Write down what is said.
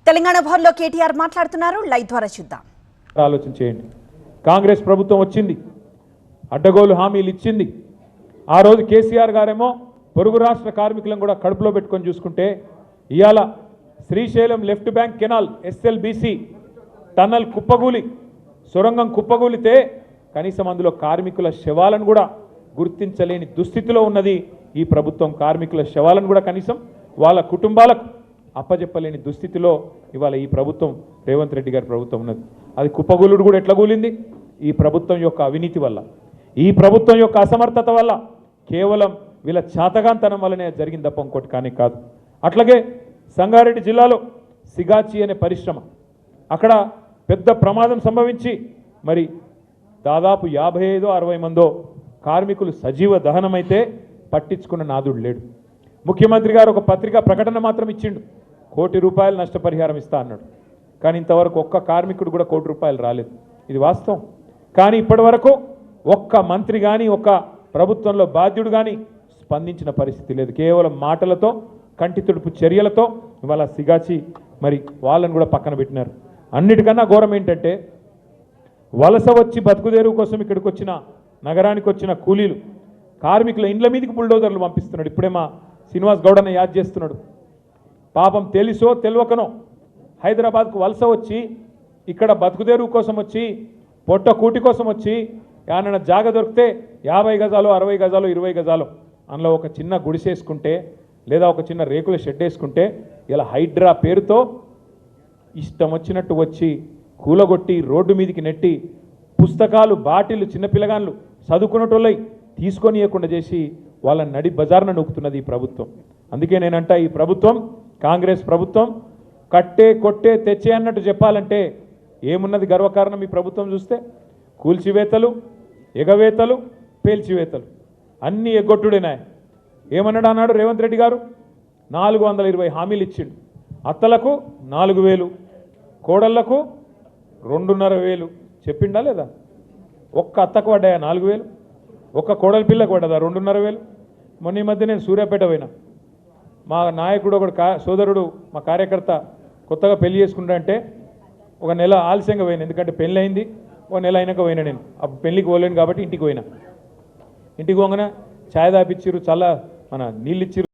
తెలంగాణ భవన్లో కేటీఆర్ మాట్లాడుతున్నారు. లైవ్ ద్వారా చూద్దాం. ఆలోచన చేయండి. కాంగ్రెస్ ప్రభుత్వం వచ్చింది, అడ్డగోలు హామీలు ఇచ్చింది. ఆ రోజు కేసీఆర్ గారేమో పొరుగు రాష్ట్ర కార్మికులను కూడా కడుపులో పెట్టుకొని చూసుకుంటే ఇవాళ Srisailam left bank canal SLBC tunnel కుప్పగూలి సొరంగం కుప్పగూలితే కనీసం అందులో కార్మికుల శవాలను కూడా గుర్తించలేని దుస్థితిలో ఉన్నది ఈ ప్రభుత్వం. కార్మికుల శవాలను కూడా కనీసం వాళ్ళ కుటుంబాలకు అప్పజెప్పలేని దుస్థితిలో ఇవాళ ఈ ప్రభుత్వం, రేవంత్ రెడ్డి గారి ప్రభుత్వం ఉన్నది. అది కుప్పగూలుడు కూడా ఎట్లా కూలింది? ఈ ప్రభుత్వం యొక్క అవినీతి వల్ల, ఈ ప్రభుత్వం యొక్క అసమర్థత వల్ల, కేవలం వీళ్ళ చాతగాంతనం వల్లనే జరిగింది తప్ప ఇంకోటి కానీ కాదు. అట్లాగే సంగారెడ్డి జిల్లాలో సిగాచి అనే పరిశ్రమ, అక్కడ పెద్ద ప్రమాదం సంభవించి మరి దాదాపు 55-60 మందో కార్మికులు సజీవ దహనమైతే పట్టించుకున్న నాదుడు లేడు. ముఖ్యమంత్రి గారు ఒక పత్రికా ప్రకటన మాత్రం ఇచ్చిండు, ₹1 కోటి నష్టపరిహారం ఇస్తా అన్నాడు. కానీ ఇంతవరకు ఒక్క కార్మికుడు కూడా ₹1 కోటి రాలేదు. ఇది వాస్తవం. కానీ ఇప్పటి వరకు ఒక్క మంత్రి కానీ, ఒక్క ప్రభుత్వంలో బాధ్యుడు కానీ స్పందించిన పరిస్థితి లేదు. కేవలం మాటలతో, కంటి తుడుపు చర్యలతో ఇవాళ సిగాచి మరి వాళ్ళని కూడా పక్కన పెట్టినారు. అన్నిటికన్నా ఘోరం ఏంటంటే, వలస వచ్చి బతుకుదేరు కోసం ఇక్కడికి వచ్చిన, నగరానికి వచ్చిన కూలీలు, కార్మికుల ఇండ్ల మీదకి బుల్డోజర్లు పంపిస్తున్నాడు. ఇప్పుడే మా శ్రీనివాస్ గౌడన్న యాద్ చేస్తున్నాడు. పాపం తెలుసో తెలియకనో హైదరాబాద్కు వలస వచ్చి ఇక్కడ బతుకుదేరు కోసం వచ్చి, పొట్ట కూటి కోసం వచ్చి, ఏమన్నా జాగ దొరికితే 50 గజాలు, 60 గజాలు, 20 గజాలు అందులో ఒక చిన్న గుడిసేసుకుంటే లేదా ఒక చిన్న రేకుల షెడ్ వేసుకుంటే ఇలా హైడ్రా పేరుతో ఇష్టం వచ్చినట్టు వచ్చి కూలగొట్టి రోడ్డు మీదకి నెట్టి పుస్తకాలు, బాటిళ్ళు, చిన్నపిల్లగాళ్ళు చదువుకున్నటోళ్ళై తీసుకొని ఇవ్వకుండా చేసి వాళ్ళని నడి బజార్న నొక్కుతున్నది ఈ ప్రభుత్వం. అందుకే నేనంట, ఈ ప్రభుత్వం, కాంగ్రెస్ ప్రభుత్వం కట్టే కొట్టే తెచ్చే అన్నట్టు చెప్పాలంటే ఏమున్నది గర్వకారణం? ఈ ప్రభుత్వం చూస్తే కూల్చివేతలు, ఎగవేతలు, పేల్చివేతలు అన్నీ ఎగ్గొట్టుడేనా. ఏమన్నాడు అన్నాడు రేవంత్ రెడ్డి గారు? 420 హామీలు ఇచ్చిండు. అత్తలకు 4000, కోడళ్లకు 2,500 చెప్పిండా లేదా? ఒక్క అత్తకు పడ్డాయా 4000? ఒక్క కోడలి పిల్లకు పడ్డదా 2,500? మొన్న ఈ మధ్య నేను సూర్యాపేట పోయినా. మా నాయకుడు ఒకడు సోదరుడు, మా కార్యకర్త కొత్తగా పెళ్లి చేసుకుంటా, ఒక నెల ఆలస్యంగా పోయినా. ఎందుకంటే పెళ్ళి అయింది, ఒక నెల అయినాక పోయినా. నేను అప్పుడు పెళ్ళికి పోలేను కాబట్టి ఇంటికి పోయినా. ఇంటికి పోగానే ఛాయ్ తాపిచ్చిర్రు, చల్ల మన నీళ్ళు ఇచ్చిర్రు.